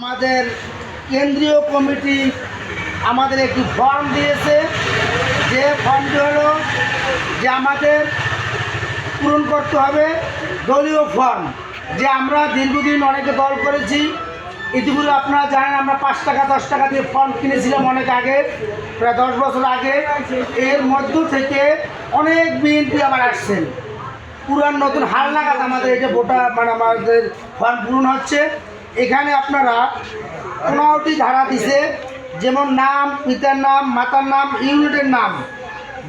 আমাদের কেন্দ্রীয় কমিটি আমাদের একটি ফর্ম দিয়েছে, যে ফর্মটি হলো যে আমাদের পূরণ করতে হবে দলীয় ফর্ম। যে আমরা দীর্ঘদিন অনেকে দল করেছি, ইতিপূর্বে আপনারা জানেন আমরা 5 টাকা 10 টাকা দিয়ে ফর্ম কিনেছিলাম অনেক আগে, প্রায় 10 বছর আগে। এর মধ্য থেকে অনেক বিএনপি আবার আসছেন, পুরান নতুন হাল নাগাদ আমাদের এই যে ভোটার আমাদের ফর্ম পূরণ হচ্ছে। এখানে আপনারা 15টি ধারা দিছে, যেমন নাম, পিতার নাম, মাতার নাম, ইউনিটের নাম,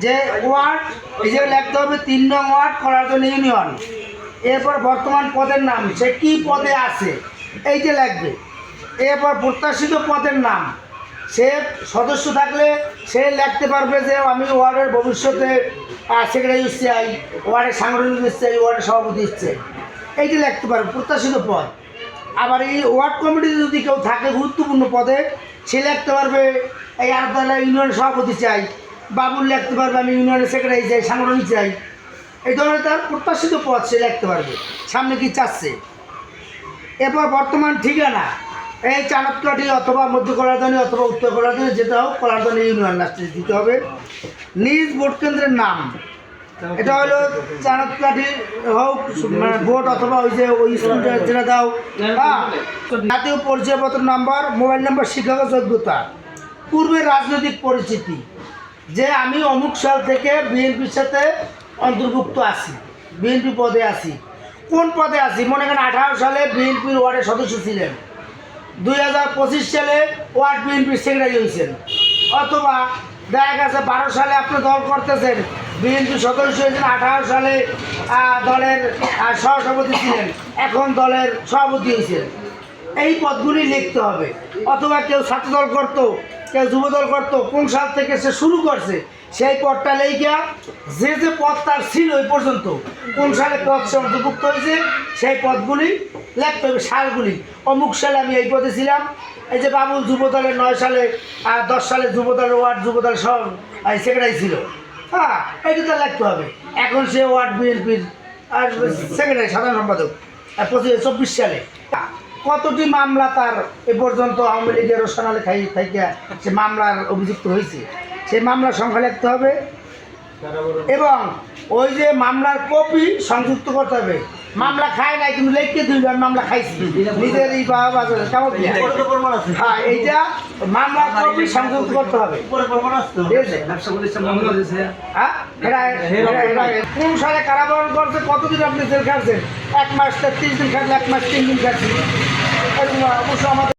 যে ওয়ার্ড হিসেবে লিখতে হবে 3 নং ওয়ার্ড কলারজন ইউনিয়ন। এরপর বর্তমান পদের নাম, সে কী পদে আছে এইটা লাগবে। এরপর প্রত্যাশিত পদের নাম, সে সদস্য থাকলে সে লিখতে পারবে যে আমি ওয়ার্ডের ভবিষ্যতে সেক্রেটারি চাই, ওয়ার্ডের সাংগঠনিক চাই, ওয়ার্ডের সভাপতি চাই, এইটা লিখতে পারবে প্রত্যাশিত পদ। আবার এই ওয়ার্ড কমিটিতে যদি কেউ থাকে গুরুত্বপূর্ণ পদে, সে লিখতে পারবে এই আরতলা ইউনিয়নের সভাপতি চাই, বাবুল লিখতে পারবে আমি ইউনিয়নের সেক্রেটারি চাই, সাংগঠনিক চাই। এই ধরনের তার প্রত্যাশিত পদ সে লিখতে পারবে সামনে কি চাচ্ছে। এরপর বর্তমান ঠিকানা, এই চাণক্যটি অথবা মধ্য কলারদানি অথবা উত্তর কলারদানি, যেটা হোক কলারদানি ইউনিয়ন লাস্টে দিতে হবে। নিজ ভোট কেন্দ্রের নাম, এটা হলো চাণক্যটি হোক ভোট অথবা ওই যে ওই স্কুলটা যেটা দাও। হ্যাঁ, জাতীয় পরিচয়পত্র নাম্বার, মোবাইল নাম্বার, শিক্ষাগত যোগ্যতা, পূর্বের রাজনৈতিক পরিচিতি, যে আমি অমুক সাল থেকে বিএনপির সাথে অন্তর্ভুক্ত আছি, বিএনপি পদে আছি। কোন পদে আছি? মনে করেন 18 সালে বিএনপির ওয়ার্ডের সদস্য ছিলেন, 2025 সালে ওয়ার্ড বিএনপির সেক্রেটারি হয়েছেন, অথবা দেখা গেছে 12 সালে আপনি দল করতেছেন, বিএনপি সদস্য হয়েছেন, 18 সালে দলের সহসভাপতি ছিলেন, এখন দলের সভাপতি হয়েছেন। এই পদগুলি লিখতে হবে। অথবা কেউ ছাত্রদল করতো, কেউ যুবদল করতো, কোন সাল থেকে সে শুরু করছে সেই পদটা লেখা, যে যে পদ তার ছিল ওই পর্যন্ত, কোন সালে পদ সে অন্তর্ভুক্ত হয়েছে সেই পদগুলি লিখতে হবে, সালগুলি। অমুক সালে আমি এই পদে ছিলাম। এই যে বাবুল যুবদলের 9 সালে 10 সালে যুবদলের ওয়ার্ড যুবদলের সব সেক্রেটারি ছিল। হ্যাঁ, এইটা তো লিখতে হবে। এখন সে ওয়ার্ড বিএনপির সেক্রেটারি, সাধারণ সম্পাদক 24 সালে। কতটি মামলা তার এ পর্যন্ত আওয়ামী লীগের রোশনালে খাইয়া সে মামলার অভিযুক্ত হয়েছে, সেই মামলার সংখ্যা লিখতে হবে। এবং ওই যে মামলার কপি সংযুক্ত করতে হবে। মামলা খায় নাই কিন্তু লিখতে দিবে আমি মামলা খাইছি, নিজের এই কেমন। হ্যাঁ, এইটা মামলার কপি সংযুক্ত করতে হবে। কোন সালে কারাবরণ করছে, কতদিন আপনি জেল খাটছেন? 1 মাস 30 দিন খাটলে, 1 মাস 3 দিন খাটছি। অবশ্য আমাদের